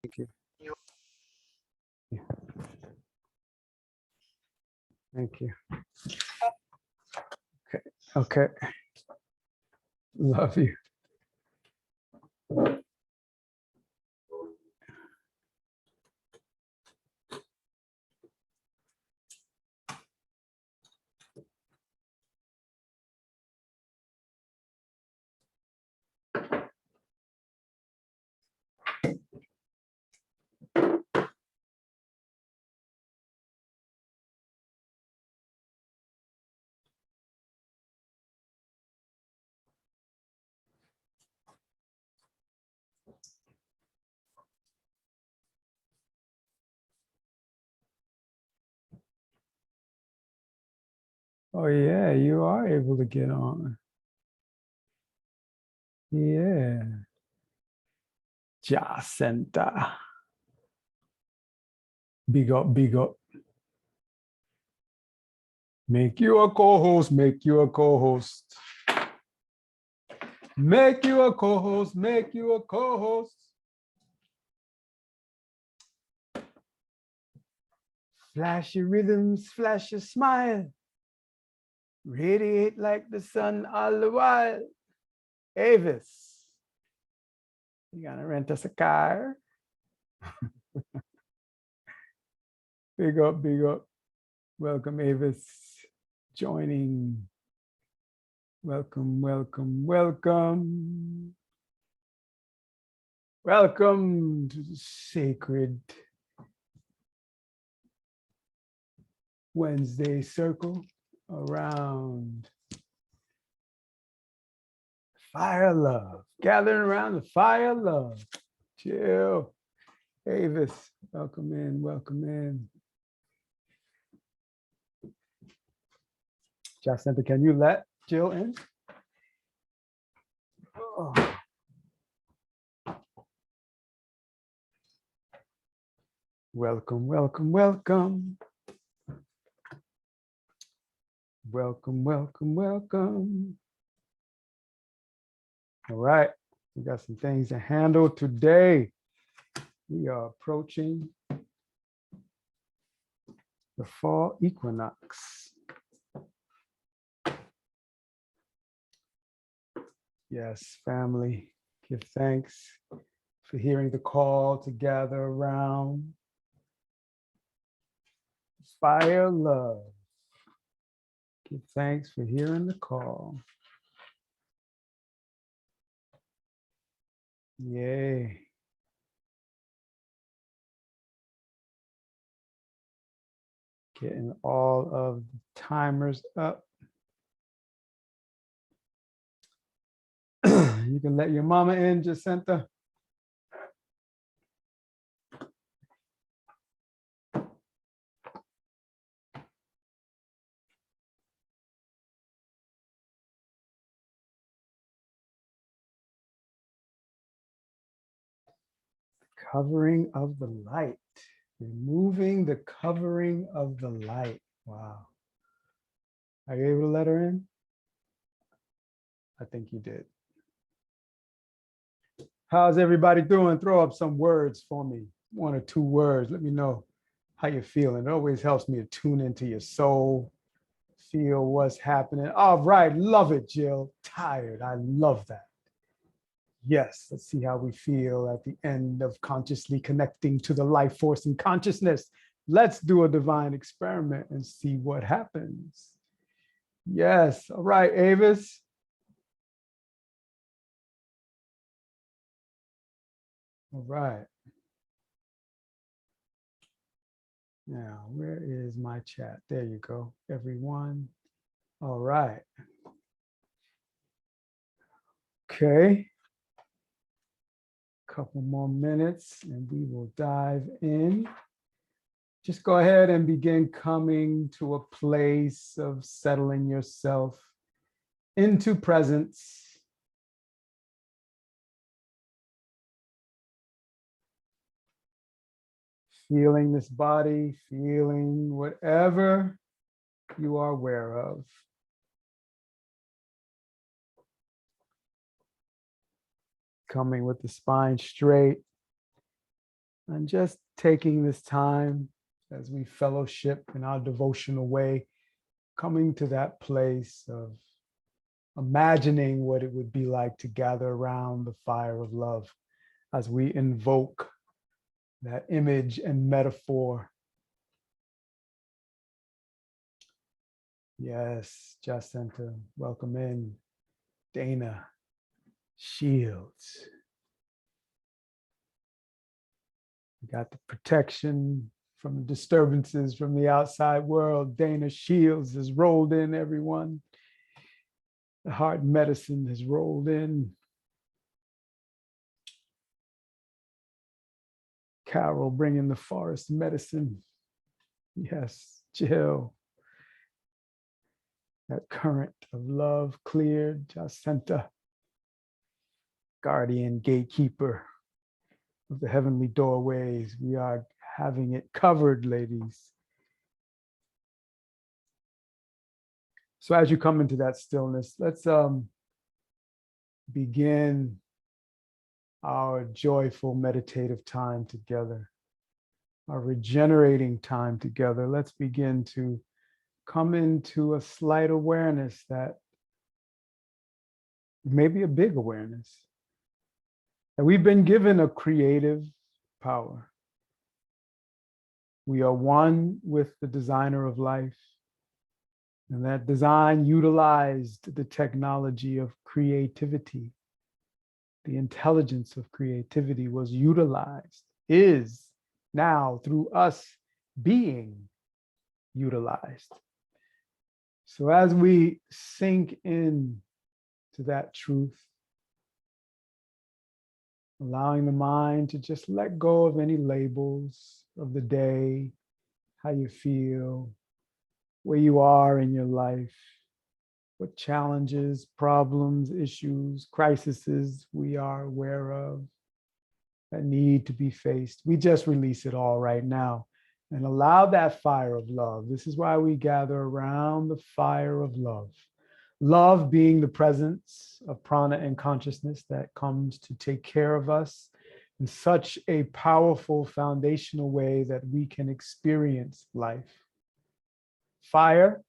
Thank you. Yeah. Thank you. Okay. Okay. Love you. Oh yeah, you are able to get on. Yeah. Jacinta. Big up, big up. Make you a co-host, make you a co-host. Make you a co-host, make you a co-host. Flash your rhythms, flash your smile. Radiate like the sun all the while. Avis, you gonna rent us a car? Big up, big up. Welcome, Avis, joining. Welcome, welcome, welcome. Welcome to the sacred Wednesday circle around fire of love. Gathering around the fire of love. Chill. Avis, welcome in, welcome in. Jacinta, can you let Jill in? Oh. Welcome, welcome, welcome. Welcome, welcome, welcome. All right, we got some things to handle today. We are approaching the fall equinox. Yes, family, give thanks for hearing the call to gather around fire love. Give thanks for hearing the call. Yay. Getting all of the timers up. You can let your mama in, Jacinta. Covering of the light. Removing the covering of the light. Wow. Are you able to let her in? I think you did. How's everybody doing? Throw up some words for me. 1 or 2 words. Let me know how you're feeling. It always helps me to tune into your soul, feel what's happening. All right. Love it, Jill. Tired. I love that. Yes. Let's see how we feel at the end of consciously connecting to the life force and consciousness. Let's do a divine experiment and see what happens. Yes. All right, Avis. All right. Now, where is my chat? There you go, everyone. All right. Okay. Couple more minutes and we will dive in. Just go ahead and begin coming to a place of settling yourself into presence. Feeling this body, feeling whatever you are aware of. Coming with the spine straight, And just taking this time as we fellowship in our devotional way, coming to that place of imagining what it would be like to gather around the fire of love as we invoke that image and metaphor. Yes, Jacinta, welcome in. Dana Shields. We got the protection from the disturbances from the outside world. Dana Shields has rolled in, everyone. The heart medicine has rolled in. Carol bringing the forest medicine. Yes, Jill. That current of love cleared. Jacinta, guardian, gatekeeper of the heavenly doorways. We are having it covered, ladies. So as you come into that stillness, let's begin our joyful meditative time together, our regenerating time together. Let's begin to come into a slight awareness that maybe a big awareness that we've been given a creative power. We are one with the designer of life. And that design utilized the technology of creativity. The intelligence of creativity was utilized, is now through us being utilized. So as we sink in to that truth, allowing the mind to just let go of any labels of the day, how you feel, where you are in your life, what challenges, problems, issues, crises we are aware of that need to be faced. We just release it all right now and allow that fire of love. This is why we gather around the fire of love. Love being the presence of prana and consciousness that comes to take care of us in such a powerful foundational way that we can experience life. Fire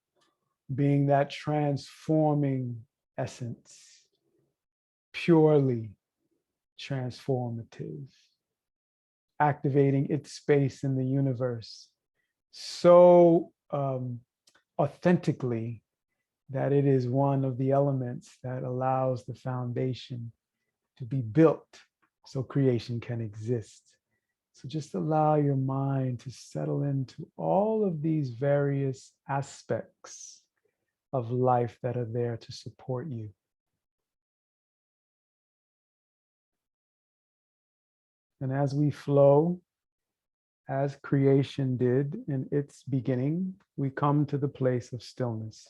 being that transforming essence, purely transformative, activating its space in the universe so authentically that it is one of the elements that allows the foundation to be built so creation can exist. So just allow your mind to settle into all of these various aspects of life that are there to support you. And as we flow, as creation did in its beginning, we come to the place of stillness.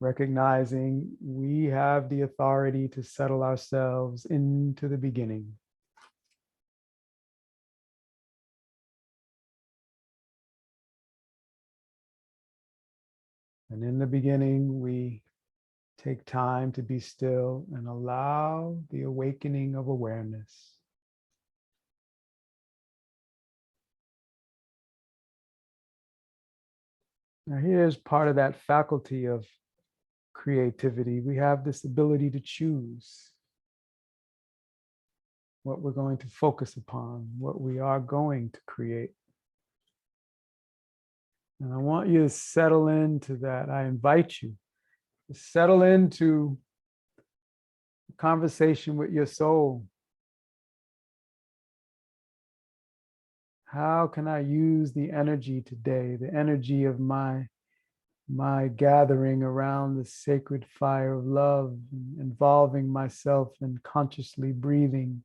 Recognizing we have the authority to settle ourselves into the beginning. And in the beginning, we take time to be still and allow the awakening of awareness. Now, here's part of that faculty of creativity. We have this ability to choose what we're going to focus upon, what we are going to create. And I want you to settle into that. I invite you to settle into a conversation with your soul. How can I use the energy today, the energy of my gathering around the sacred fire of love, involving myself in consciously breathing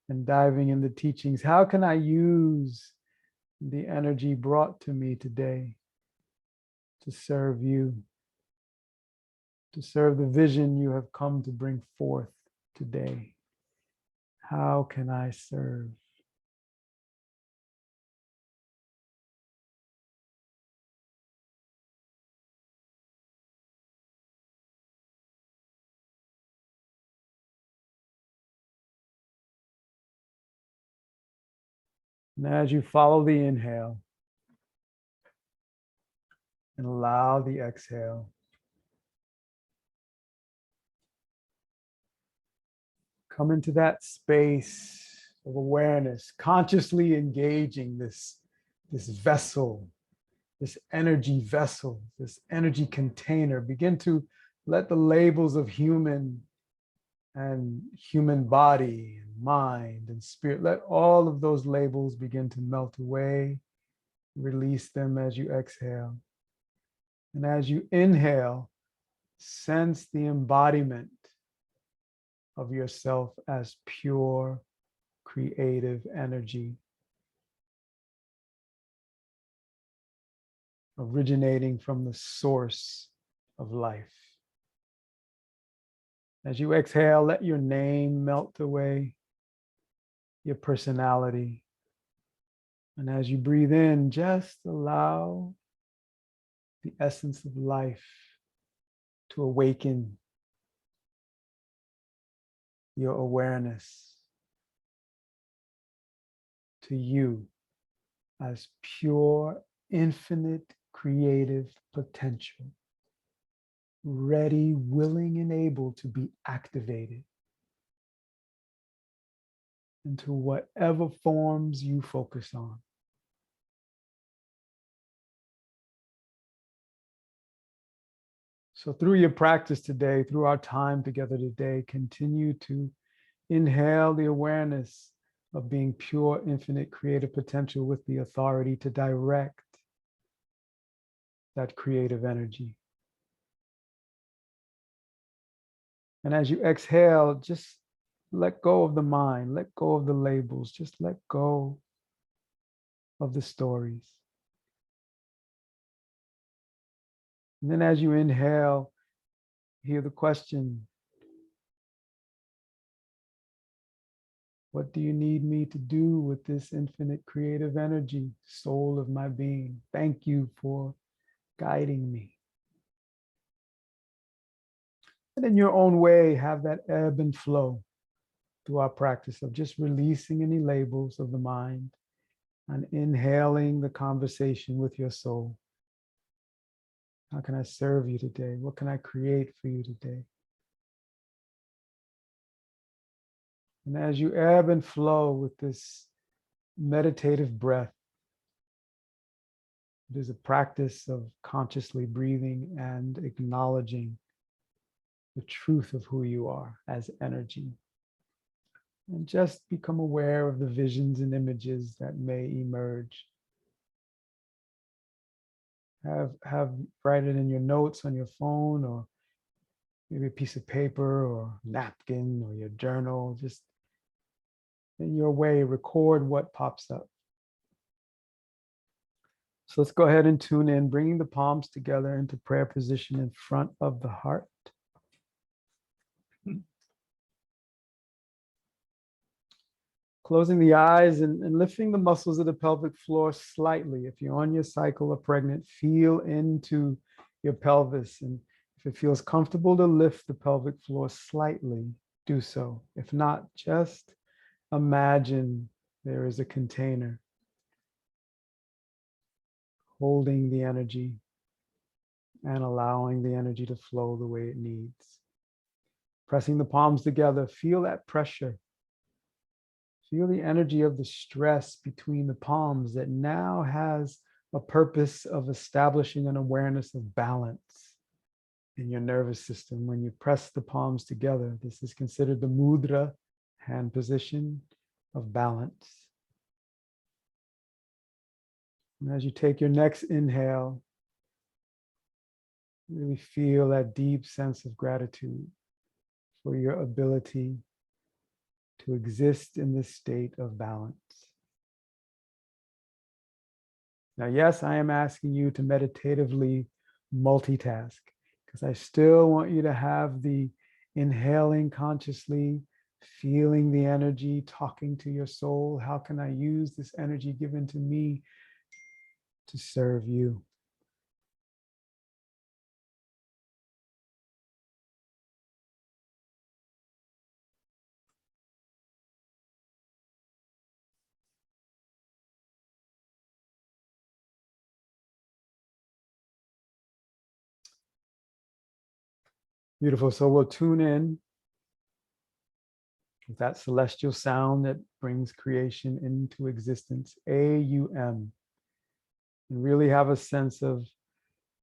and diving in the teachings? How can I use the energy brought to me today to serve you, to serve the vision you have come to bring forth today? How can I serve? And as you follow the inhale and allow the exhale, come into that space of awareness, consciously engaging this vessel, this energy vessel, this energy container. Begin to let the labels of human and human body and mind and spirit, let all of those labels begin to melt away. Release them as you exhale. And as you inhale, sense the embodiment of yourself as pure creative energy, originating from the source of life. As you exhale, let your name melt away, your personality. And as you breathe in, just allow the essence of life to awaken your awareness to you as pure, infinite, creative potential, ready, willing, and able to be activated into whatever forms you focus on. So through your practice today, through our time together today, continue to inhale the awareness of being pure, infinite, creative potential with the authority to direct that creative energy. And as you exhale, just let go of the mind, let go of the labels, just let go of the stories. And then as you inhale, hear the question, what do you need me to do with this infinite creative energy, soul of my being? Thank you for guiding me. And in your own way, have that ebb and flow through our practice of just releasing any labels of the mind and inhaling the conversation with your soul. How can I serve you today? What can I create for you today? And as you ebb and flow with this meditative breath, it is a practice of consciously breathing and acknowledging the truth of who you are as energy. And just become aware of the visions and images that may emerge. Write it in your notes on your phone, or maybe a piece of paper or napkin or your journal. Just in your way, record what pops up. So let's go ahead and tune in, bringing the palms together into prayer position in front of the heart. Closing the eyes and lifting the muscles of the pelvic floor slightly. If you're on your cycle or pregnant, feel into your pelvis. And if it feels comfortable to lift the pelvic floor slightly, do so. If not, just imagine there is a container holding the energy and allowing the energy to flow the way it needs. Pressing the palms together, feel that pressure. Feel the energy of the stress between the palms that now has a purpose of establishing an awareness of balance in your nervous system. When you press the palms together, this is considered the mudra, hand position of balance. And as you take your next inhale, really feel that deep sense of gratitude for your ability to exist in this state of balance. Now, yes, I am asking you to meditatively multitask, because I still want you to have the inhaling consciously, feeling the energy, talking to your soul. How can I use this energy given to me to serve you? Beautiful. So we'll tune in with that celestial sound that brings creation into existence, AUM, and really have a sense of,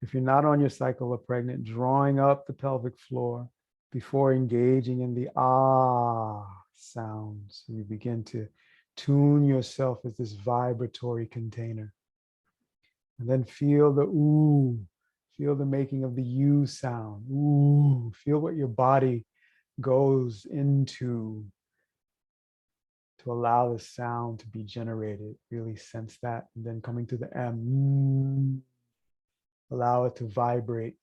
if you're not on your cycle or pregnant, drawing up the pelvic floor before engaging in the ah sound. So you begin to tune yourself as this vibratory container. And then feel the ooh, feel the making of the U sound. Ooh, feel what your body goes into to allow the sound to be generated. Really sense that. And then coming to the M, allow it to vibrate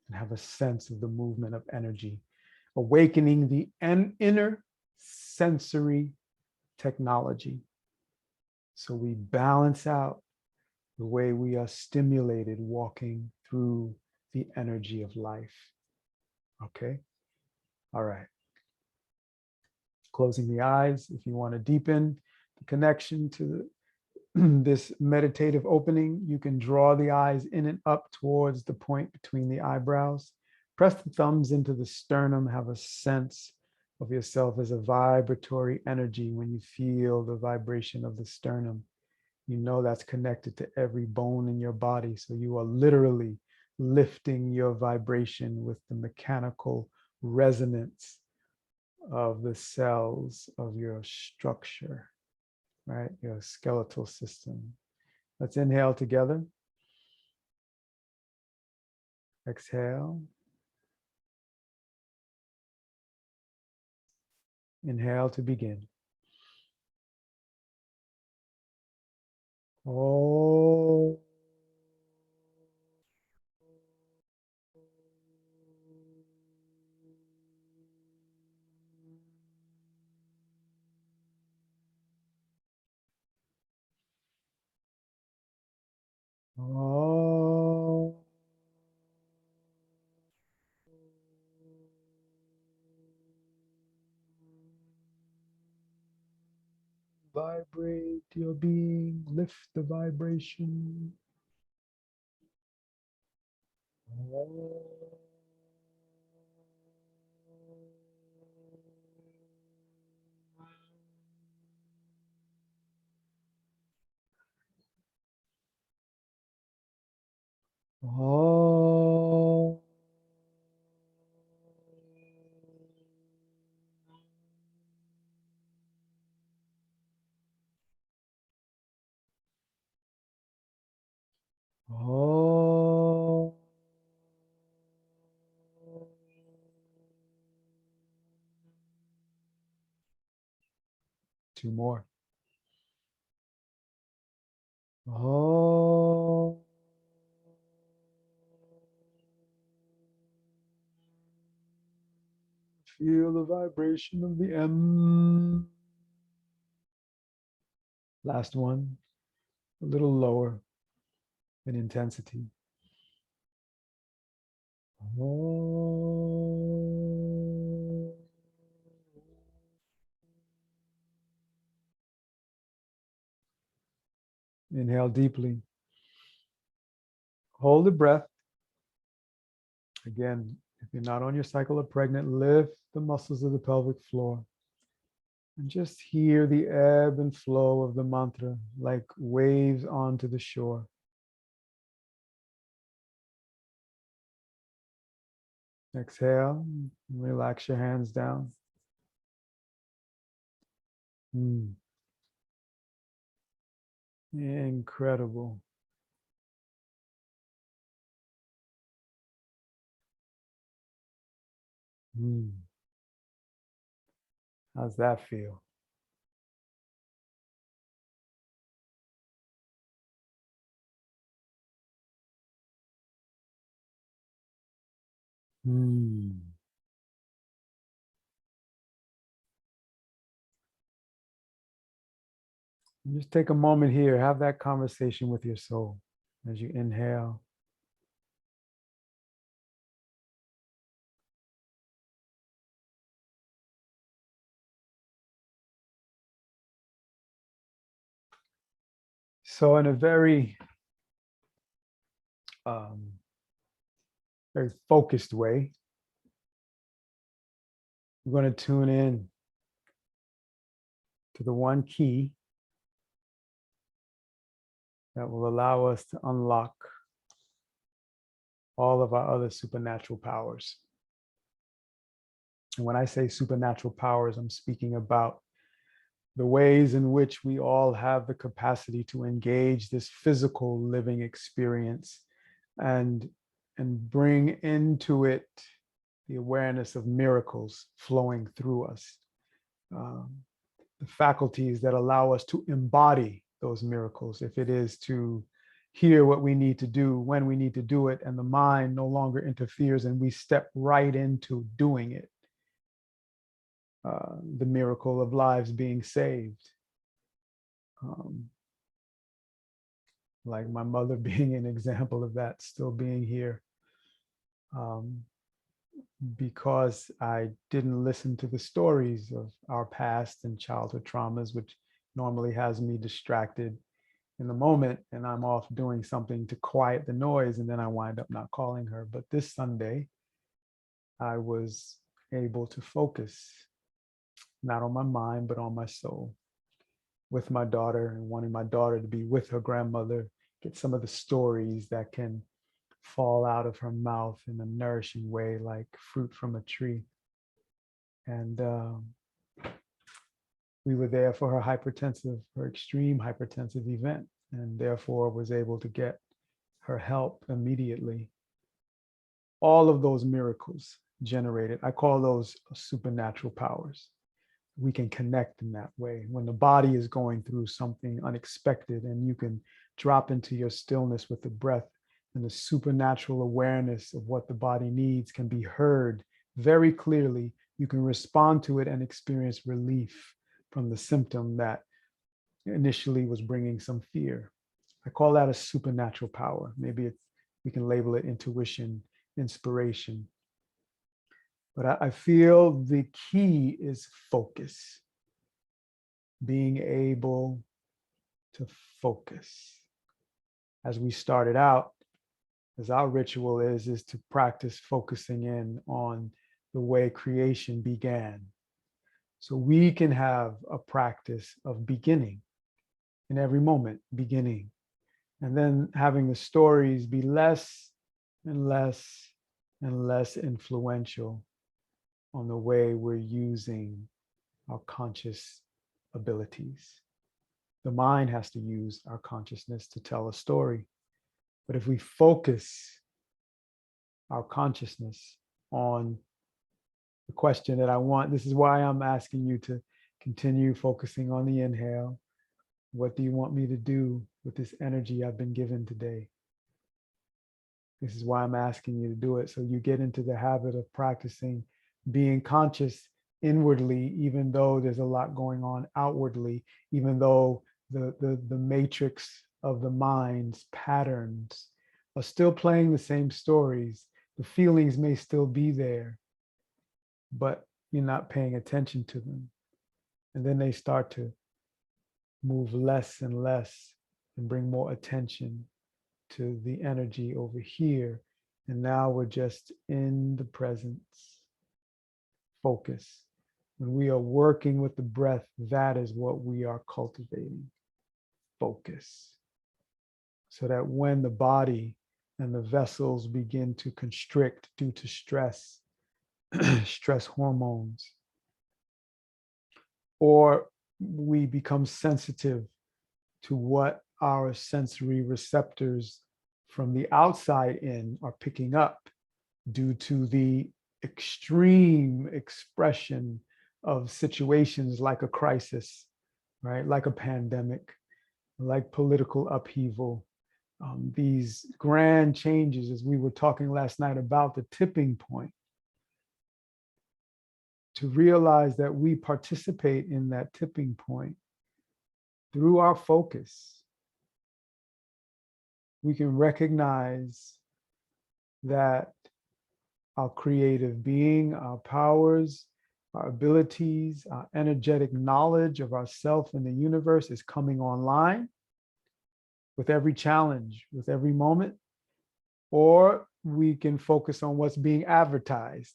and have a sense of the movement of energy, awakening the inner sensory technology. So we balance out the way we are stimulated walking through the energy of life. Okay. All right. Closing the eyes. If you want to deepen the connection to this meditative opening, you can draw the eyes in and up towards the point between the eyebrows. Press the thumbs into the sternum. Have a sense of yourself as a vibratory energy. When you feel the vibration of the sternum, you know that's connected to every bone in your body. So you are literally lifting your vibration with the mechanical resonance of the cells of your structure, right? Your skeletal system. Let's inhale together. Exhale. Inhale to begin. Oh. Oh. Vibrate your being, lift the vibration. Oh. Oh. Oh. Two more. Oh. Feel the vibration of the M. Last one, a little lower in intensity. Oh. Inhale deeply. Hold the breath. Again, if you're not on your cycle or pregnant, lift the muscles of the pelvic floor. And just hear the ebb and flow of the mantra like waves onto the shore. Exhale, relax your hands down. Incredible. How's that feel? Just take a moment here, have that conversation with your soul as you inhale. So in a very, very focused way, We're going to tune in to the one key that will allow us to unlock all of our other supernatural powers. And when I say supernatural powers, I'm speaking about the ways in which we all have the capacity to engage this physical living experience and bring into it the awareness of miracles flowing through us. The faculties that allow us to embody those miracles, if it is to hear what we need to do when we need to do it, and the mind no longer interferes and we step right into doing it. The miracle of lives being saved. Like my mother being an example of that, still being here. Because I didn't listen to the stories of our past and childhood traumas, which normally has me distracted in the moment, and I'm off doing something to quiet the noise, and then I wind up not calling her. But this Sunday, I was able to focus, not on my mind, but on my soul, with my daughter, and wanting my daughter to be with her grandmother, get some of the stories that can fall out of her mouth in a nourishing way, like fruit from a tree. And we were there for her extreme hypertensive event, and therefore was able to get her help immediately. All of those miracles generated, I call those supernatural powers. We can connect in that way. When the body is going through something unexpected, and you can drop into your stillness with the breath, and the supernatural awareness of what the body needs can be heard very clearly, you can respond to it and experience relief from the symptom that initially was bringing some fear. I call that a supernatural power. Maybe we can label it intuition, inspiration. But I feel the key is focus. Being able to focus. As we started out, as our ritual is to practice focusing in on the way creation began. So we can have a practice of beginning in every moment, beginning, and then having the stories be less and less and less influential on the way we're using our conscious abilities. The mind has to use our consciousness to tell a story. But if we focus our consciousness on the question that I want, this is why I'm asking you to continue focusing on the inhale. What do you want me to do with this energy I've been given today? This is why I'm asking you to do it. So you get into the habit of practicing being conscious inwardly, even though there's a lot going on outwardly, even though the matrix of the mind's patterns are still playing the same stories. The feelings may still be there, but you're not paying attention to them. And then they start to move less and less and bring more attention to the energy over here. And now we're just in the presence. Focus. When we are working with the breath, that is what we are cultivating. Focus. So that when the body and the vessels begin to constrict due to stress, stress hormones, or we become sensitive to what our sensory receptors from the outside in are picking up due to the extreme expression of situations like a crisis, right? Like a pandemic, like political upheaval, these grand changes, as we were talking last night about the tipping point, to realize that we participate in that tipping point through our focus. We can recognize that our creative being, our powers, our abilities, our energetic knowledge of ourself and the universe is coming online with every challenge, with every moment, or we can focus on what's being advertised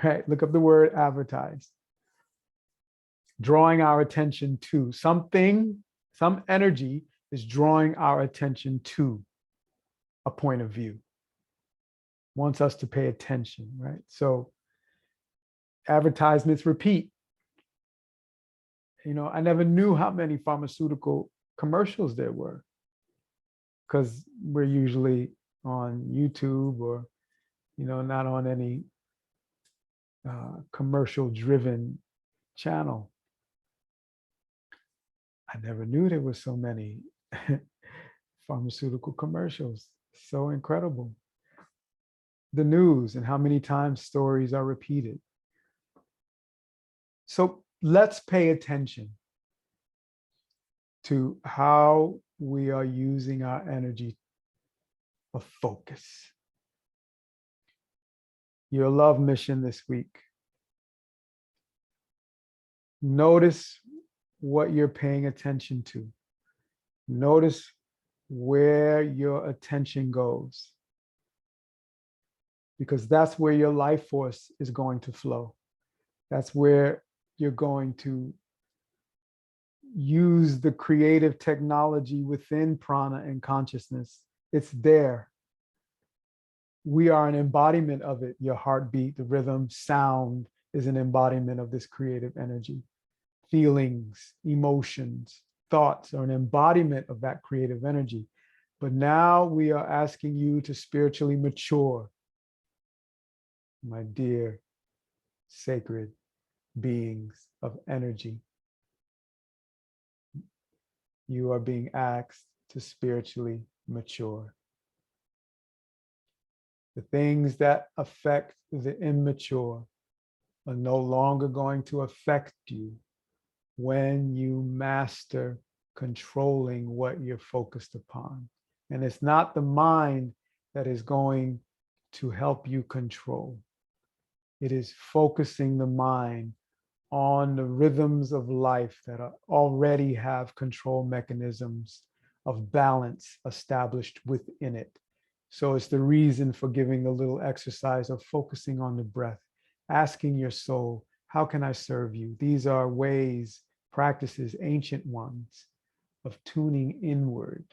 right? Look up the word advertise. Drawing our attention to something, some energy is drawing our attention to a point of view, wants us to pay attention, right? So advertisements repeat. I never knew how many pharmaceutical commercials there were because we're usually on YouTube or, not on any commercial driven channel. I never knew there were so many pharmaceutical commercials. So incredible. The news and how many times stories are repeated. So let's pay attention to how we are using our energy of focus. Your love mission this week. Notice what you're paying attention to. Notice where your attention goes, because that's where your life force is going to flow. That's where you're going to use the creative technology within prana and consciousness. It's there. We are an embodiment of it. Your heartbeat, the rhythm, sound is an embodiment of this creative energy. Feelings, emotions, thoughts are an embodiment of that creative energy. But now we are asking you to spiritually mature, my dear sacred beings of energy. You are being asked to spiritually mature. The things that affect the immature are no longer going to affect you when you master controlling what you're focused upon. And it's not the mind that is going to help you control. It is focusing the mind on the rhythms of life that already have control mechanisms of balance established within it. So it's the reason for giving a little exercise of focusing on the breath, asking your soul, how can I serve you? These are ways, practices, ancient ones, of tuning inward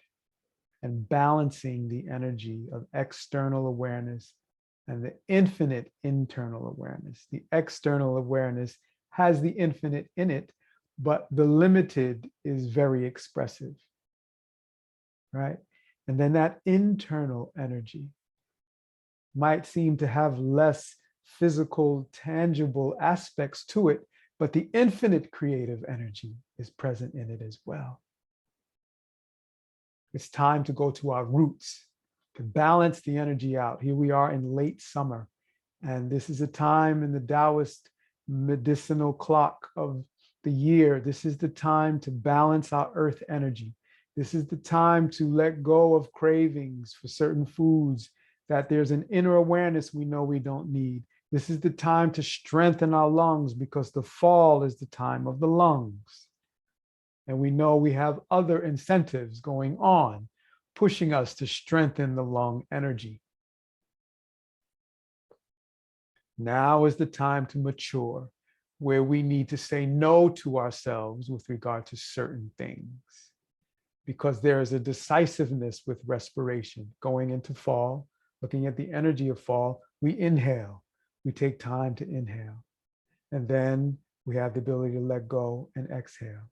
and balancing the energy of external awareness and the infinite internal awareness. The external awareness has the infinite in it, but the limited is very expressive, right? And then that internal energy might seem to have less physical, tangible aspects to it, but the infinite creative energy is present in it as well. It's time to go to our roots, to balance the energy out. Here we are in late summer, and this is a time in the Taoist medicinal clock of the year. This is the time to balance our earth energy. This is the time to let go of cravings for certain foods that there's an inner awareness we know we don't need. This is the time to strengthen our lungs, because the fall is the time of the lungs. And we know we have other incentives going on, pushing us to strengthen the lung energy. Now is the time to mature, where we need to say no to ourselves with regard to certain things, because there is a decisiveness with respiration. Going into fall, looking at the energy of fall, we inhale. We take time to inhale. And then we have the ability to let go and exhale.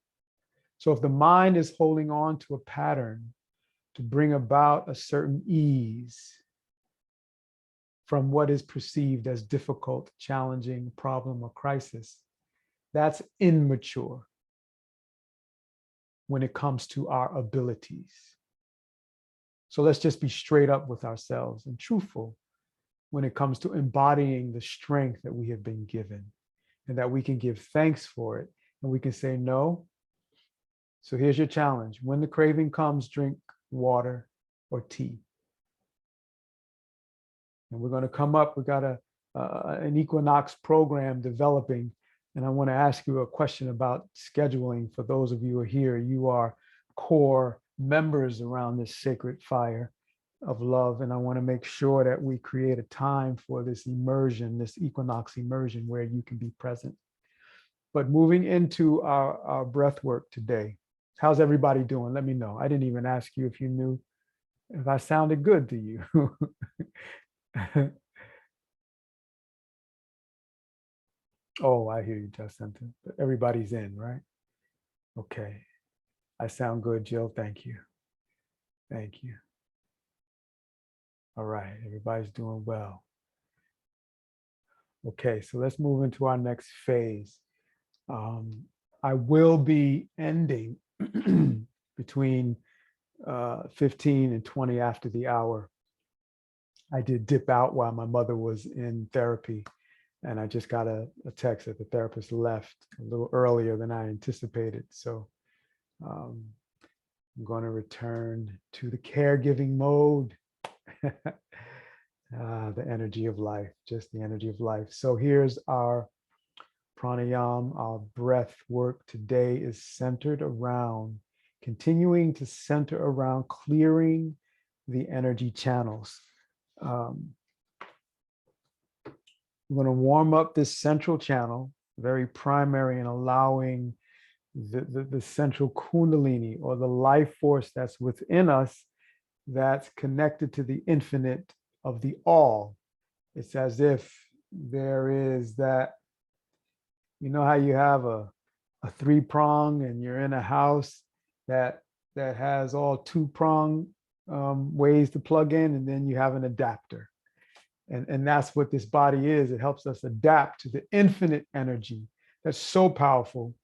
So if the mind is holding on to a pattern to bring about a certain ease from what is perceived as difficult, challenging, problem, or crisis, that's immature when it comes to our abilities. So let's just be straight up with ourselves and truthful when it comes to embodying the strength that we have been given, and that we can give thanks for it, and we can say no. So here's your challenge. When the craving comes, drink water or tea. And we're going to come up, we got an equinox program developing, and I want to ask you a question about scheduling. For those of you who are here, you are core members around this sacred fire. of love. And I want to make sure that we create a time for this immersion, this equinox immersion, where you can be present. But moving into our breath work today, how's everybody doing? Let me know. I didn't even ask you if you knew if I sounded good to you. Oh, I hear you, Jacinta. Everybody's in, right? Okay. I sound good, Jill. Thank you. Thank you. All right. Everybody's doing well. Okay. So let's move into our next phase. I will be ending between 15 and 20 after the hour. I did dip out while my mother was in therapy, and I just got a text that the therapist left a little earlier than I anticipated. So I'm going to return to the caregiving mode. The energy of life, just the energy of life. So here's our pranayam. Our breath work today is centered around, continuing to center around clearing the energy channels. We're going to warm up this central channel, very primary, and allowing the central kundalini, or the life force that's within us, that's connected to the infinite of the all. It's as if there is that, you know how you have a three-prong and you're in a house that has all two-prong ways to plug in, and then you have an adapter. And that's what this body is. It helps us adapt to the infinite energy that's so powerful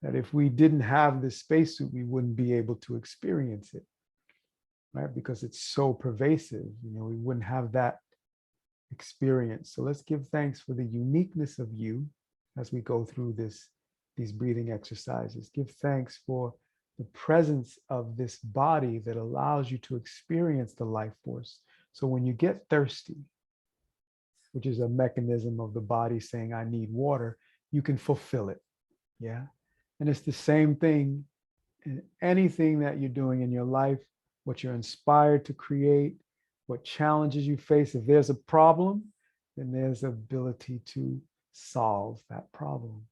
that if we didn't have this spacesuit, we wouldn't be able to experience it, right? Because it's so pervasive, we wouldn't have that experience. So let's give thanks for the uniqueness of you as we go through these breathing exercises. Give thanks for the presence of this body that allows you to experience the life force. So when you get thirsty, which is a mechanism of the body saying, I need water, you can fulfill it. Yeah. And it's the same thing in anything that you're doing in your life, what you're inspired to create, what challenges you face. If there's a problem, then there's ability to solve that problem.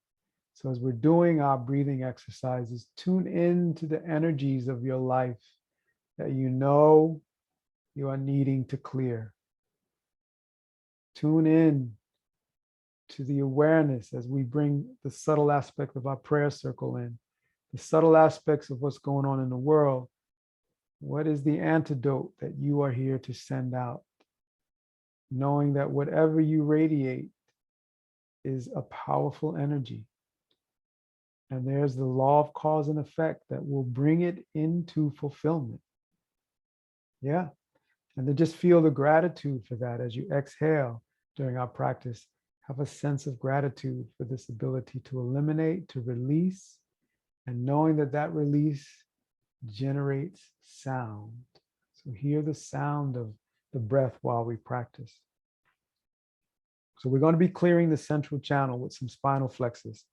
So as we're doing our breathing exercises, tune into the energies of your life that you are needing to clear. Tune in to the awareness as we bring the subtle aspect of our prayer circle in, the subtle aspects of what's going on in the world. What is the antidote that you are here to send out? Knowing that whatever you radiate is a powerful energy. And there's the law of cause and effect that will bring it into fulfillment. Yeah. And then just feel the gratitude for that as you exhale during our practice. Have a sense of gratitude for this ability to eliminate, to release, and knowing that that release generates sound. So hear the sound of the breath while we practice. So we're going to be clearing the central channel with some spinal flexors.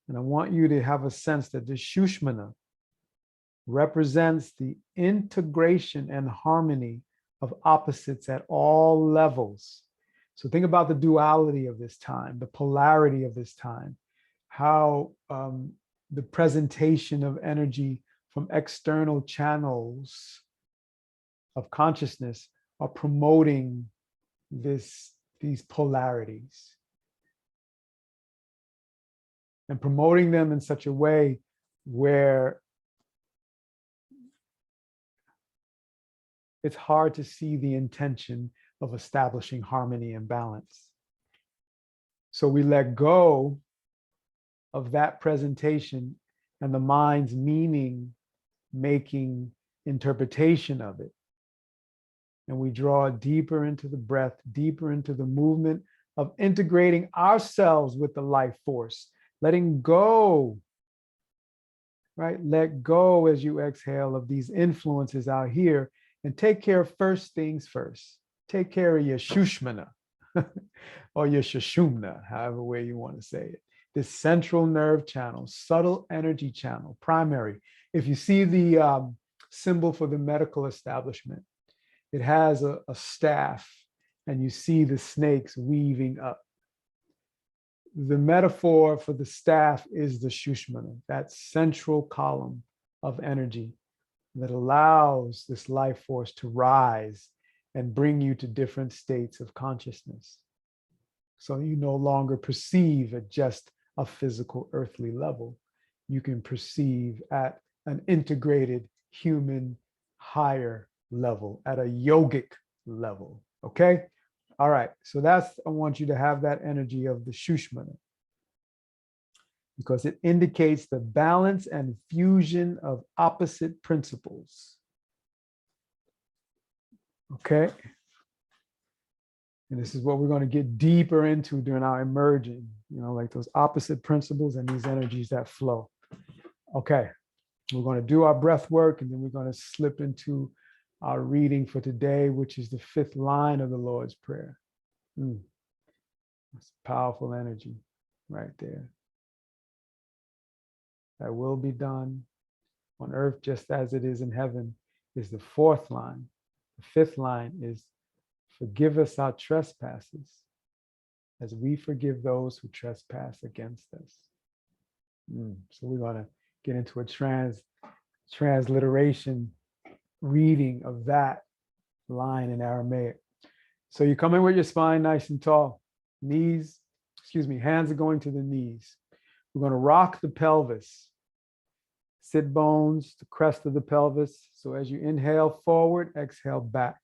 And I want you to have a sense that the Shushmana represents the integration and harmony of opposites at all levels. So think about the duality of this time, the polarity of this time, how the presentation of energy from external channels of consciousness are promoting these polarities and promoting them in such a way where it's hard to see the intention of establishing harmony and balance. So we let go of that presentation and the mind's meaning making interpretation of it. And we draw deeper into the breath, deeper into the movement of integrating ourselves with the life force, letting go, right? Let go as you exhale of these influences out here, and take care of first things first. Take care of your Shushmana or your Shushumna, however way you want to say it. This central nerve channel, subtle energy channel, primary. If you see the symbol for the medical establishment, it has a staff, and you see the snakes weaving up. The metaphor for the staff is the Shushmana, that central column of energy that allows this life force to rise and bring you to different states of consciousness. So you no longer perceive at just a physical earthly level. You can perceive at an integrated human higher level, at a yogic level. Okay? All right. So I want you to have that energy of the Shushmana, because it indicates the balance and fusion of opposite principles. Okay? And this is what we're going to get deeper into during our emerging, like those opposite principles and these energies that flow. Okay, we're going to do our breath work, and then we're going to slip into our reading for today, which is the 5th line of the Lord's Prayer. That's powerful energy right there. That will be done on earth just as it is in heaven is the 4th line. The 5th line is, forgive us our trespasses as we forgive those who trespass against us. So we're going to get into a transliteration reading of that line in Aramaic. So you come in with your spine nice and tall. Hands are going to the knees. We're going to rock the pelvis. Sit bones, the crest of the pelvis. So as you inhale forward, exhale back.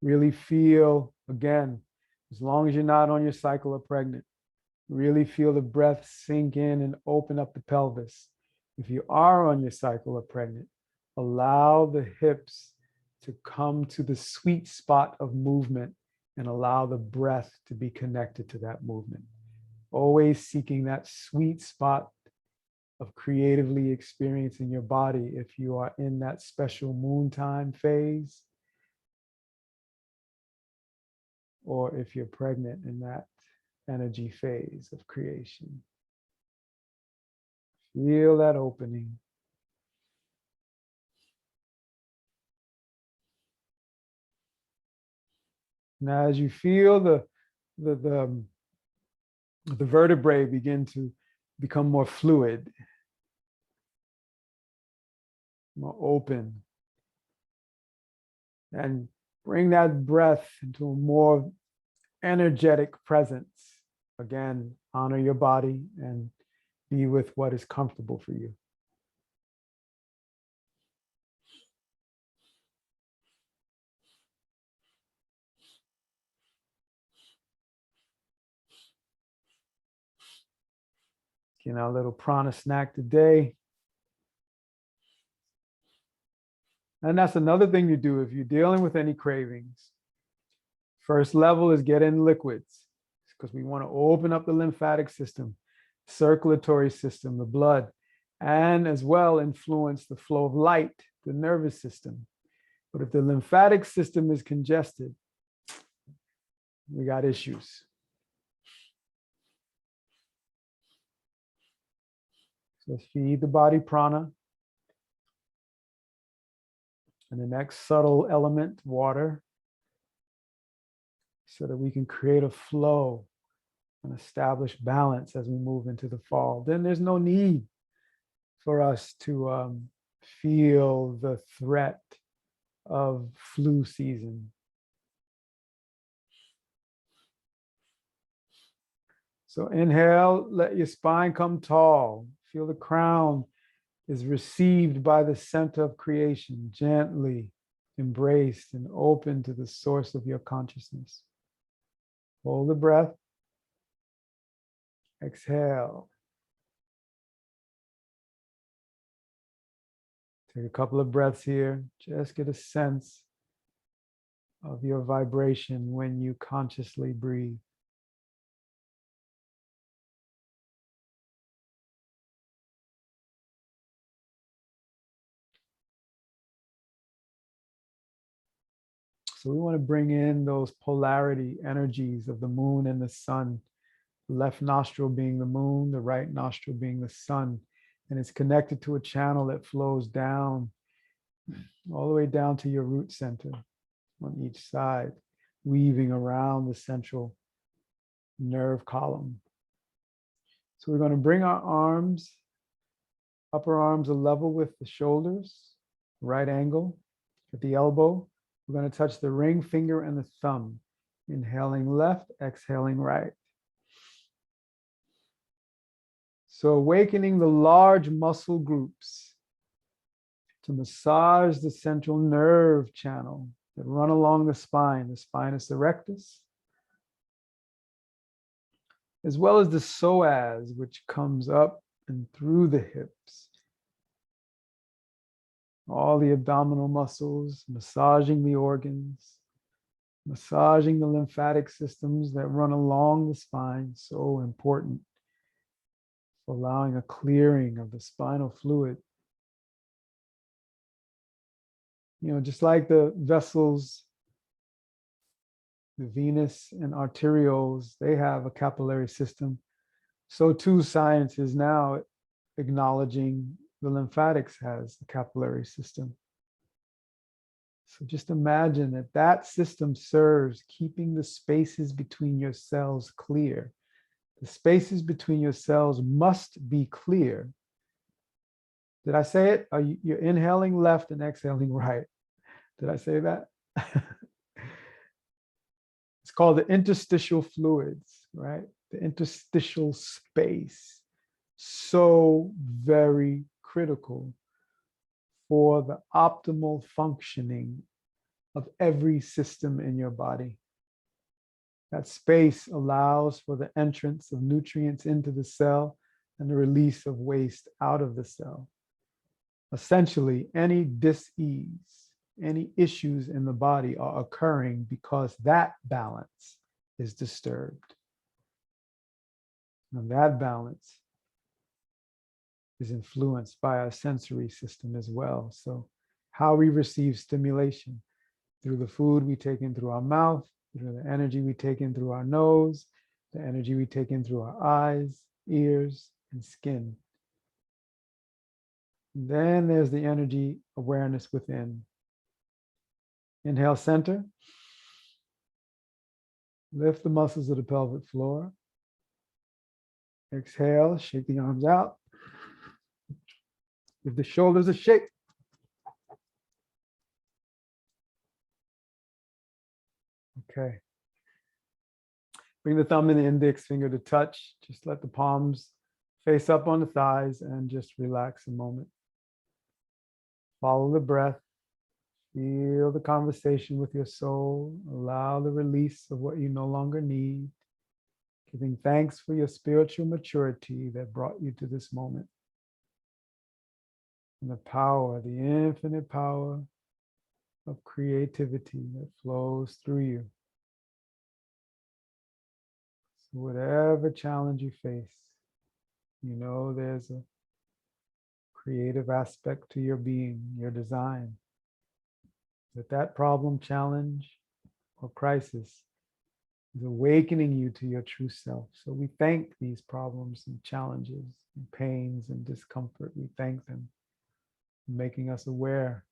Really feel, again, as long as you're not on your cycle or pregnant, really feel the breath sink in and open up the pelvis. If you are on your cycle or pregnant, allow the hips to come to the sweet spot of movement and allow the breath to be connected to that movement. Always seeking that sweet spot of creatively experiencing your body if you are in that special moon time phase, or if you're pregnant in that energy phase of creation. Feel that opening. Now, as you feel the vertebrae begin to become more fluid, more open, and bring that breath into a more energetic presence. Again, honor your body and be with what is comfortable for you. Getting our little prana snack today. And that's another thing you do if you're dealing with any cravings. First level is get in liquids, because we want to open up the lymphatic system, circulatory system, the blood, and as well influence the flow of light, the nervous system. But if the lymphatic system is congested, we got issues. So feed the body prana. And the next subtle element, water, so that we can create a flow and establish balance as we move into the fall. Then there's no need for us to feel the threat of flu season. So inhale, let your spine come tall. Feel the crown is received by the center of creation, gently embraced and open to the source of your consciousness. Hold the breath. Exhale. Take a couple of breaths here. Just get a sense of your vibration when you consciously breathe. So we want to bring in those polarity energies of the moon and the sun, the left nostril being the moon, the right nostril being the sun. And it's connected to a channel that flows down, all the way down to your root center. on each side, weaving around the central nerve column. So we're going to bring our arms, upper arms are level with the shoulders, right angle at the elbow. We're going to touch the ring finger and the thumb. Inhaling left, exhaling right. So awakening the large muscle groups to massage the central nerve channel that run along the spinus erectus, as well as the psoas, which comes up and through the hips. All the abdominal muscles, massaging the organs, massaging the lymphatic systems that run along the spine, so important for allowing a clearing of the spinal fluid. You know, just like the vessels, the venous and arterioles, they have a capillary system. So too, science is now acknowledging the lymphatics has a capillary system. So just imagine that that system serves keeping the spaces between your cells clear. The spaces between your cells must be clear. Did I say it? You're inhaling left and exhaling right. Did I say that? It's called the interstitial fluids, right? The interstitial space. So very critical for the optimal functioning of every system in your body. That space allows for the entrance of nutrients into the cell and the release of waste out of the cell. Essentially, any dis-ease, any issues in the body are occurring because that balance is disturbed. And that balance is influenced by our sensory system as well. So how we receive stimulation through the food we take in through our mouth, through the energy we take in through our nose, the energy we take in through our eyes, ears, and skin. Then there's the energy awareness within. Inhale, center. Lift the muscles of the pelvic floor. Exhale, shake the arms out. Give the shoulders a shake. Okay. Bring the thumb and the index finger to touch. Just let the palms face up on the thighs and just relax a moment. Follow the breath. Feel the conversation with your soul. Allow the release of what you no longer need. Giving thanks for your spiritual maturity that brought you to this moment. And the power, the infinite power of creativity that flows through you. So whatever challenge you face, you know there's a creative aspect to your being, your design. That problem, challenge, or crisis is awakening you to your true self. So we thank these problems and challenges and pains and discomfort. We thank them for making us aware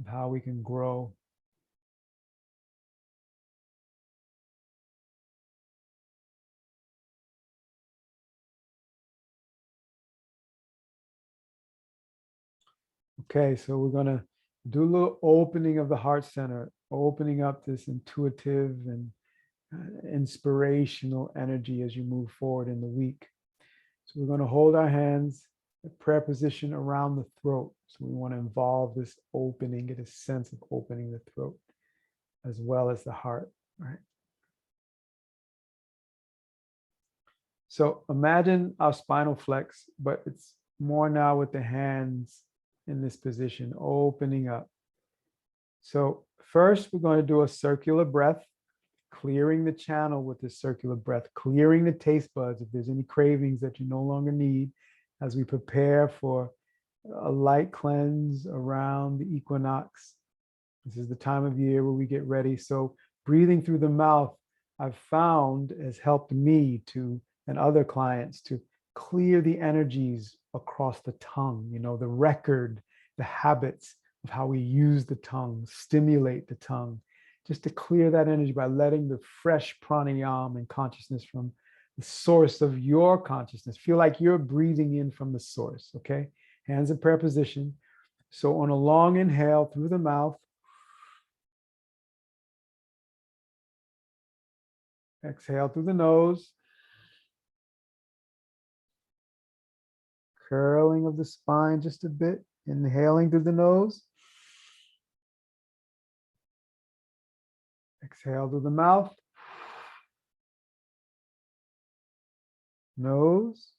of how we can grow. Okay, so we're going to do a little opening of the heart center, opening up this intuitive and inspirational energy as you move forward in the week. So we're going to hold our hands at prayer position around the throat. So we want to involve this opening, get a sense of opening the throat as well as the heart, right? So imagine our spinal flex, but it's more now with the hands in this position, opening up. So first, we're going to do a circular breath, clearing the channel with this circular breath, clearing the taste buds if there's any cravings that you no longer need as we prepare for a light cleanse around the equinox. This is the time of year where we get ready. So breathing through the mouth, I've found has helped me to, and other clients, to clear the energies across the tongue, you know, the record, the habits of how we use the tongue, stimulate the tongue, just to clear that energy by letting the fresh pranayama and consciousness from the source of your consciousness. Feel like you're breathing in from the source, okay? Hands in prayer position. So on a long inhale through the mouth, exhale through the nose, curling of the spine just a bit, inhaling through the nose, exhale through the mouth, nose,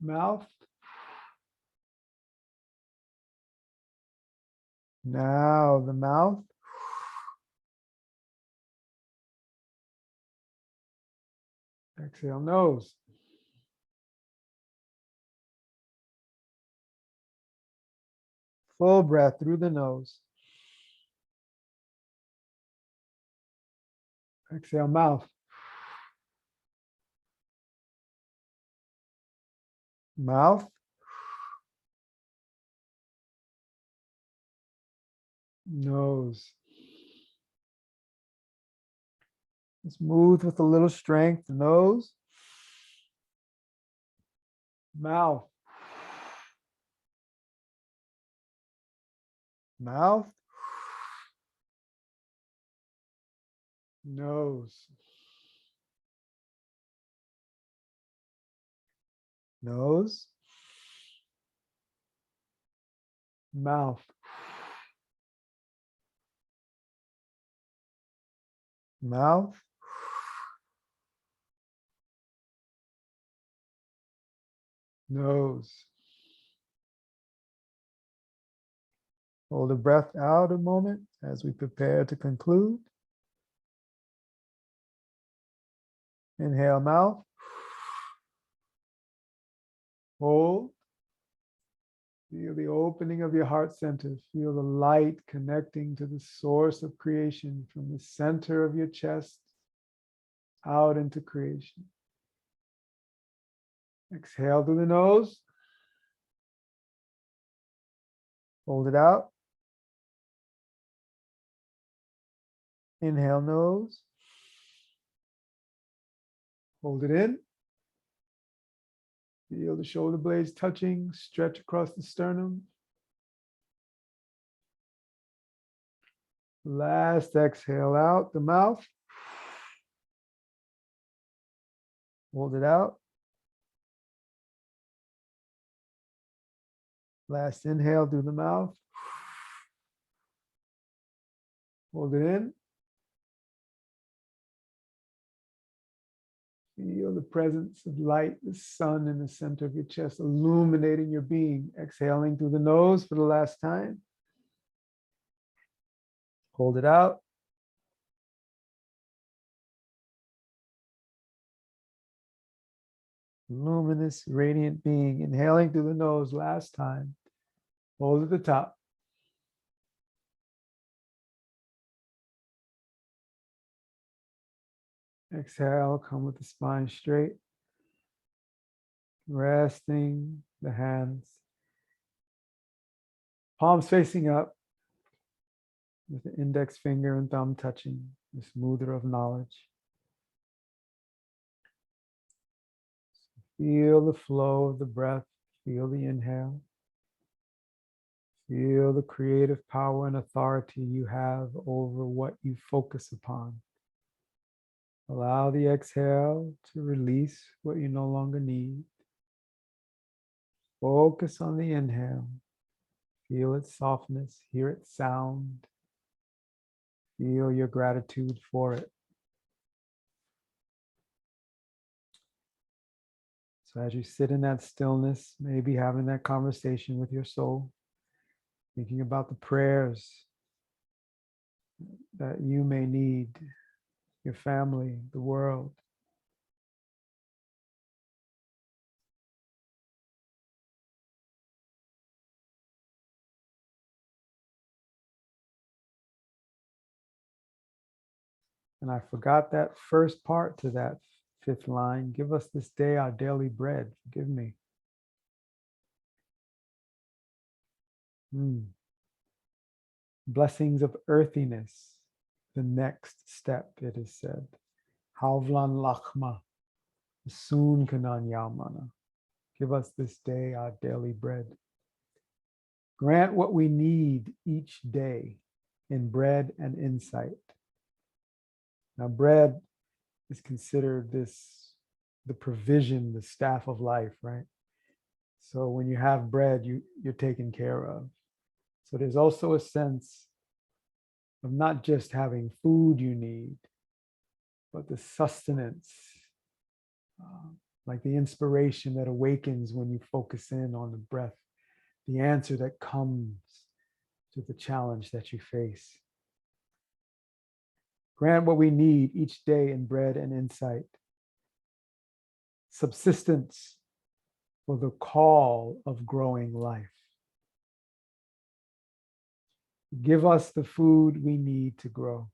mouth. Now the mouth. Exhale, nose. Full breath through the nose. Exhale, mouth. Mouth. Nose. Smooth with a little strength. Nose. Mouth. Mouth. Nose. Nose. Mouth. Mouth. Nose. Hold the breath out a moment as we prepare to conclude. Inhale, mouth. Hold. Feel the opening of your heart center. Feel the light connecting to the source of creation from the center of your chest out into creation. Exhale through the nose. Hold it out. Inhale, nose. Hold it in. Feel the shoulder blades touching, stretch across the sternum. Last exhale out the mouth. Hold it out. Last inhale through the mouth. Hold it in. Feel the presence of light, the sun in the center of your chest, illuminating your being. Exhaling through the nose for the last time. Hold it out. Luminous, radiant being. Inhaling through the nose last time. Hold at the top. Exhale, come with the spine straight. Resting the hands. Palms facing up with the index finger and thumb touching, the smoother of knowledge. Feel the flow of the breath. Feel the inhale. Feel the creative power and authority you have over what you focus upon. Allow the exhale to release what you no longer need. Focus on the inhale. Feel its softness, hear its sound. Feel your gratitude for it. So as you sit in that stillness, maybe having that conversation with your soul, thinking about the prayers that you may need, your family, the world. And I forgot that first part to that fifth line. Give us this day our daily bread. Forgive me. blessings of earthiness, the next step, it is said. Havlan Lachma, Soon Kanan Yamana. Give us this day our daily bread. Grant what we need each day in bread and insight. Now, bread is considered the provision, the staff of life, right? So when you have bread, you're taken care of. So there's also a sense of not just having food you need, but the sustenance, like the inspiration that awakens when you focus in on the breath, the answer that comes to the challenge that you face. Grant what we need each day in bread and insight. Subsistence for the call of growing life. Give us the food we need to grow.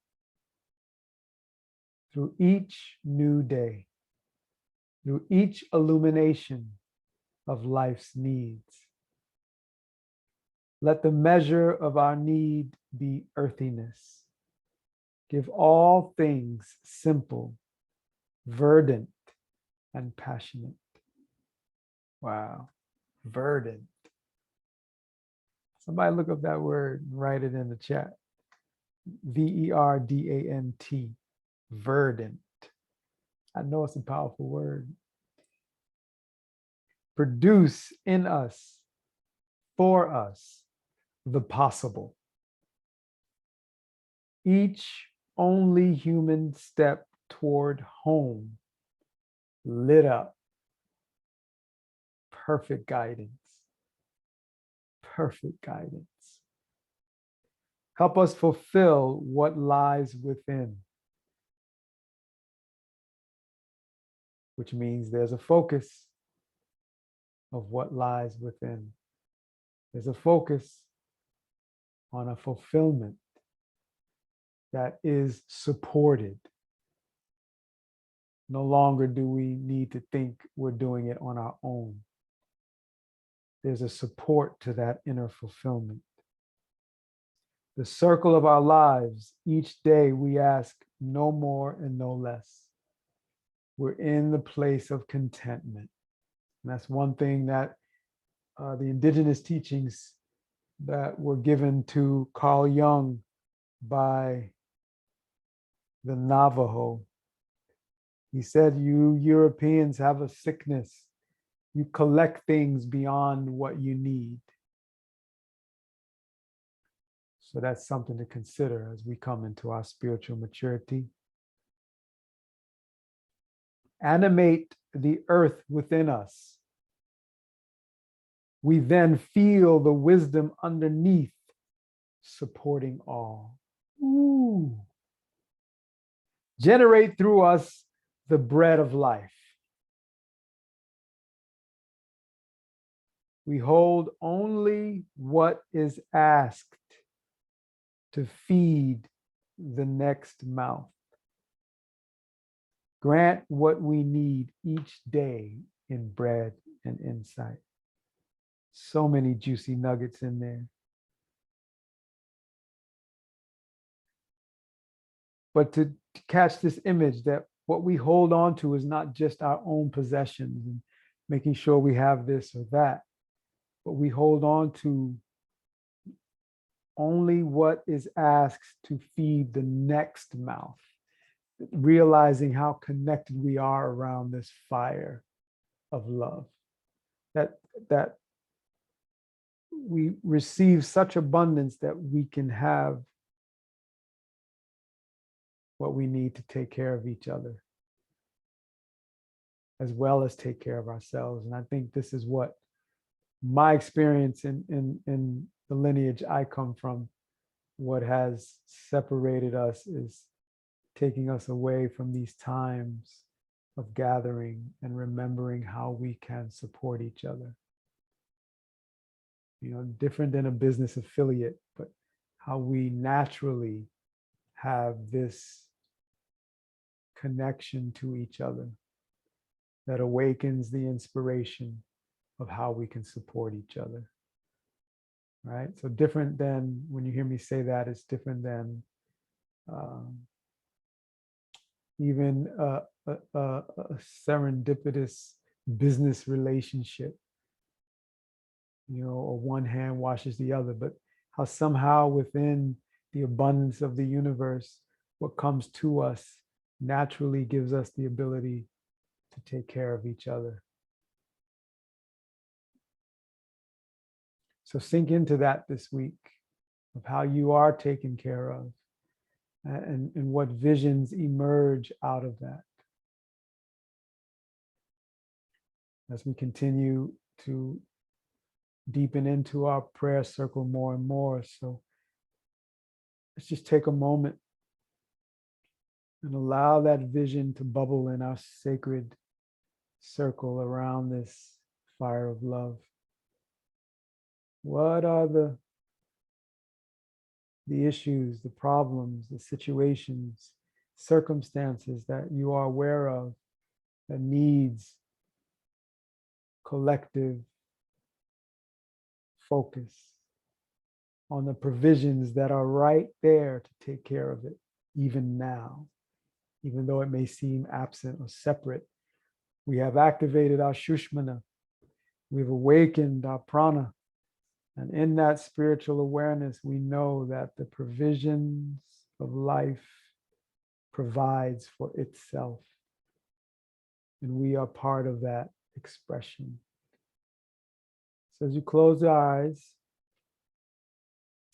Through each new day, through each illumination of life's needs. Let the measure of our need be earthiness. Give all things simple, verdant, and passionate. Wow, verdant. Somebody look up that word and write it in the chat. V-E-R-D-A-N-T, verdant. I know it's a powerful word. Produce in us, for us, the possible. Each only human step toward home, lit up. Perfect guidance. Perfect guidance. Help us fulfill what lies within, which means there's a focus of what lies within. There's a focus on a fulfillment that is supported. No longer do we need to think we're doing it on our own. There's a support to that inner fulfillment. The circle of our lives, each day we ask no more and no less. We're in the place of contentment. And that's one thing that the indigenous teachings that were given to Carl Jung by the Navajo. He said, you Europeans have a sickness. You collect things beyond what you need. So that's something to consider as we come into our spiritual maturity. Animate the earth within us. We then feel the wisdom underneath, supporting all. Ooh. Generate through us the bread of life. We hold only what is asked to feed the next mouth. Grant what we need each day in bread and insight. So many juicy nuggets in there. But to catch this image that what we hold on to is not just our own possessions and making sure we have this or that, but we hold on to only what is asked to feed the next mouth, realizing how connected we are around this fire of love, that we receive such abundance that we can have what we need to take care of each other, as well as take care of ourselves. And I think this is what my experience in the lineage I come from, what has separated us is taking us away from these times of gathering and remembering how we can support each other. You know, different than a business affiliate, but how we naturally have this connection to each other that awakens the inspiration of how we can support each other. right? So different than, when you hear me say that, it's different than um, even a serendipitous business relationship, or one hand washes the other, but how somehow within the abundance of the universe, what comes to us naturally gives us the ability to take care of each other. So sink into that this week, of how you are taken care of, and what visions emerge out of that as we continue to deepen into our prayer circle more and more. So let's just take a moment and allow that vision to bubble in our sacred circle around this fire of love. What are the issues, the problems, the situations, circumstances that you are aware of that needs collective focus on the provisions that are right there to take care of it, even now, even though it may seem absent or separate. We have activated our Shushmana, we've awakened our prana, and in that spiritual awareness, we know that the provisions of life provides for itself, and we are part of that expression. So as you close your eyes,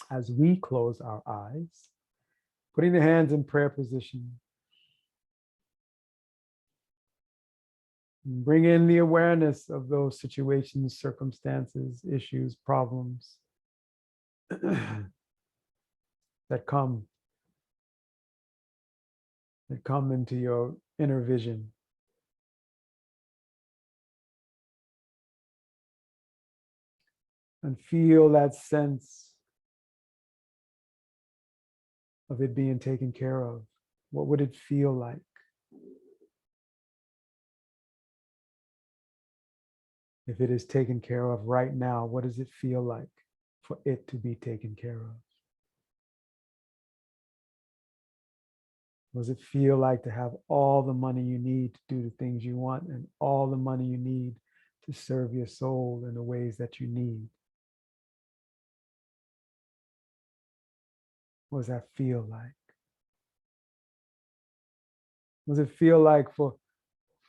as we close our eyes, putting the hands in prayer position, bring in the awareness of those situations, circumstances, issues, problems that come into your inner vision. And feel that sense of it being taken care of. What would it feel like? If it is taken care of right now, what does it feel like for it to be taken care of? What does it feel like to have all the money you need to do the things you want, and all the money you need to serve your soul in the ways that you need? What does that feel like? What does it feel like for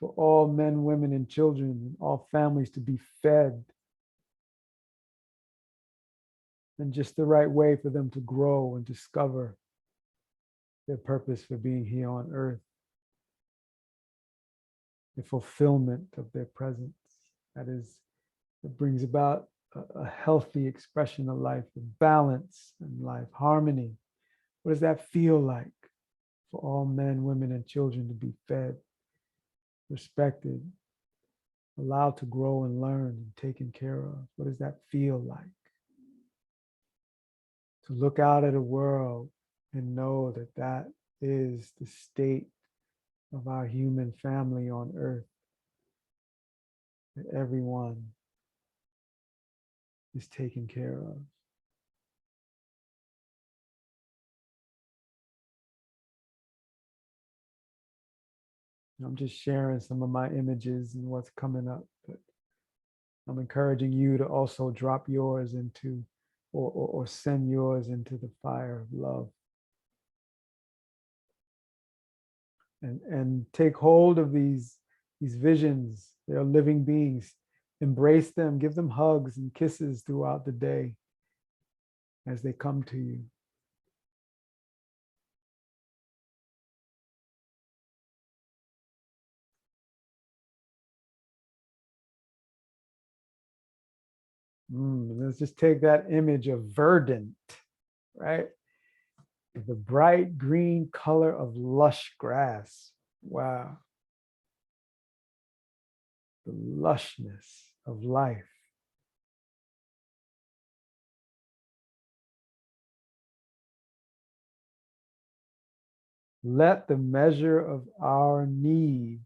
all men, women, and children, and all families to be fed in just the right way for them to grow and discover their purpose for being here on earth, the fulfillment of their presence? That brings about a healthy expression of life, of balance and life, harmony. What does that feel like for all men, women, and children to be fed, respected, allowed to grow and learn and taken care of? What does that feel like? To look out at a world and know that that is the state of our human family on earth, that everyone is taken care of. I'm just sharing some of my images and what's coming up, but I'm encouraging you to also drop yours into, or send yours into the fire of love. And take hold of these visions. They are living beings. Embrace them, give them hugs and kisses throughout the day as they come to you. Let's just take that image of verdant, right? The bright green color of lush grass. Wow. The lushness of life. Let the measure of our need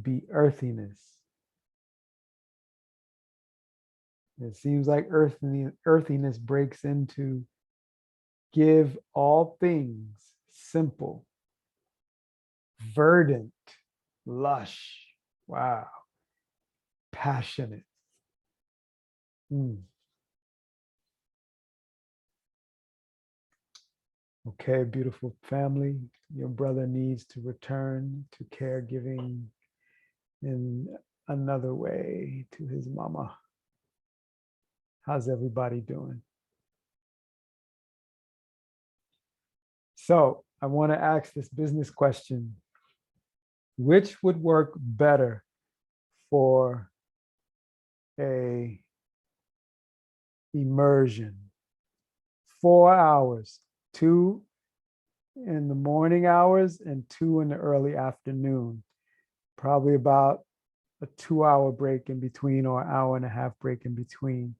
be earthiness. It seems like earthiness breaks into give all things simple, verdant, lush. Wow. Passionate. Mm. Okay, beautiful family. Your brother needs to return to caregiving in another way to his mama. How's everybody doing? So I want to ask this business question. Which would work better for a immersion? 4 hours, 2 in the morning hours and 2 in the early afternoon. Probably about a 2-hour break in between or an hour and a half break in between.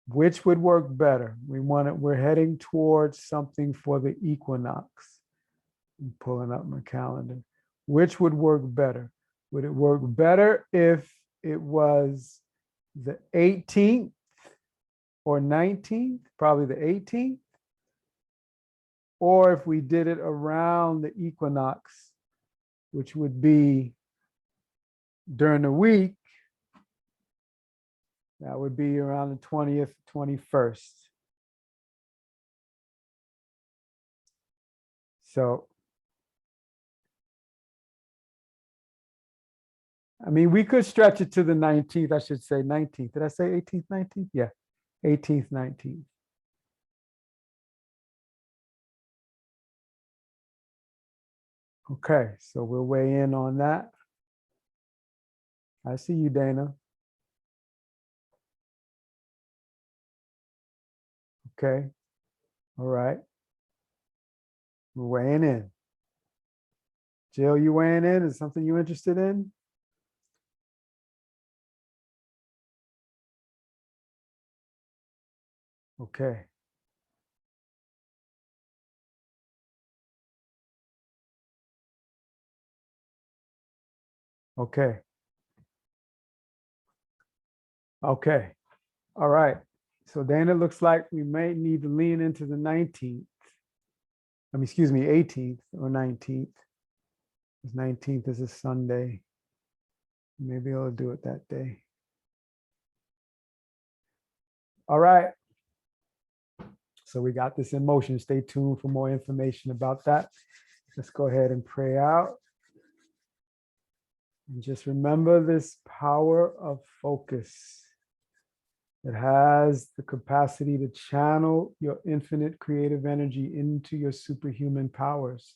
Which would work better? We're heading towards something for the equinox. I'm pulling up my calendar. Which would work better? Would it work better if it was the 18th or 19th? Probably the 18th. Or if we did it around the equinox, which would be during the week, that would be around the 20th, 21st. So, I mean, we could stretch it to the 19th, I should say 19th. Did I say 18th, 19th? Yeah, 18th, 19th. Okay, so we'll weigh in on that. I see you, Dana. Okay, all right. We're weighing in. Jill, you weighing in? Is something you interested in? Okay. Okay. Okay. All right. So Dana, looks like we may need to lean into the 19th. I mean, excuse me, 18th or 19th. Because 19th is a Sunday. Maybe I'll do it that day. All right. So we got this in motion. Stay tuned for more information about that. Let's go ahead and pray out. And just remember this power of focus. It has the capacity to channel your infinite creative energy into your superhuman powers.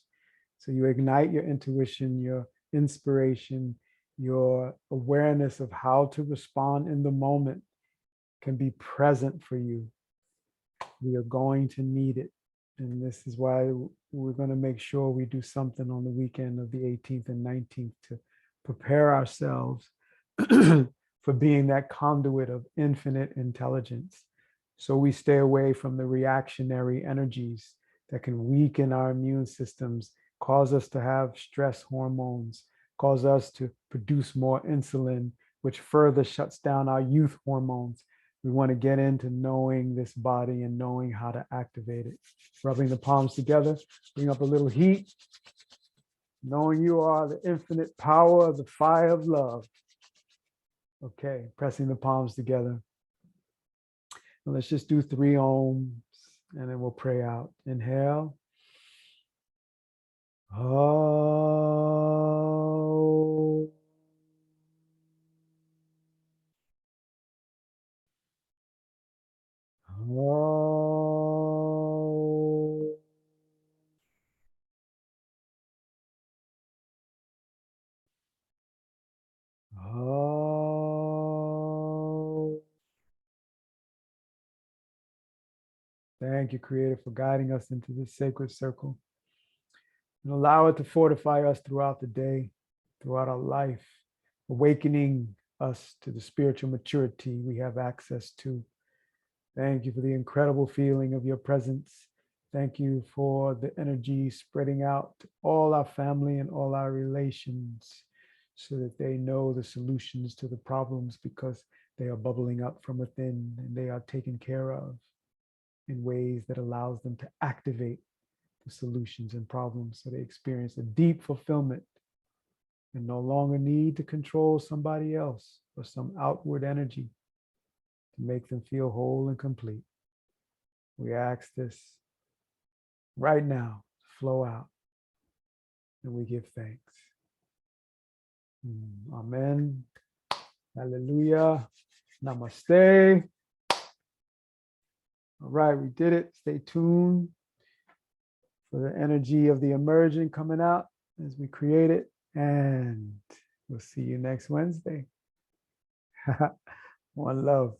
So you ignite your intuition, your inspiration, your awareness of how to respond in the moment can be present for you. We are going to need it. And this is why we're going to make sure we do something on the weekend of the 18th and 19th to prepare ourselves for being that conduit of infinite intelligence. So we stay away from the reactionary energies that can weaken our immune systems, cause us to have stress hormones, cause us to produce more insulin, which further shuts down our youth hormones. We want to get into knowing this body and knowing how to activate it. Rubbing the palms together, bring up a little heat, knowing you are the infinite power of the fire of love. Okay, pressing the palms together. And let's just do 3 ohms and then we'll pray out. Inhale. Oh. Oh. Oh. Thank you, Creator, for guiding us into this sacred circle. And allow it to fortify us throughout the day, throughout our life, awakening us to the spiritual maturity we have access to. Thank you for the incredible feeling of your presence. Thank you for the energy spreading out to all our family and all our relations so that they know the solutions to the problems because They are bubbling up from within and they are taken care of in ways that allows them to activate the solutions and problems so they experience a deep fulfillment and no longer need to control somebody else or some outward energy to make them feel whole and complete. We ask this right now to flow out and we give thanks. Amen. Hallelujah. Namaste. All right, we did it. Stay tuned for the energy of the emerging coming out as we create it. And we'll see you next Wednesday. One love.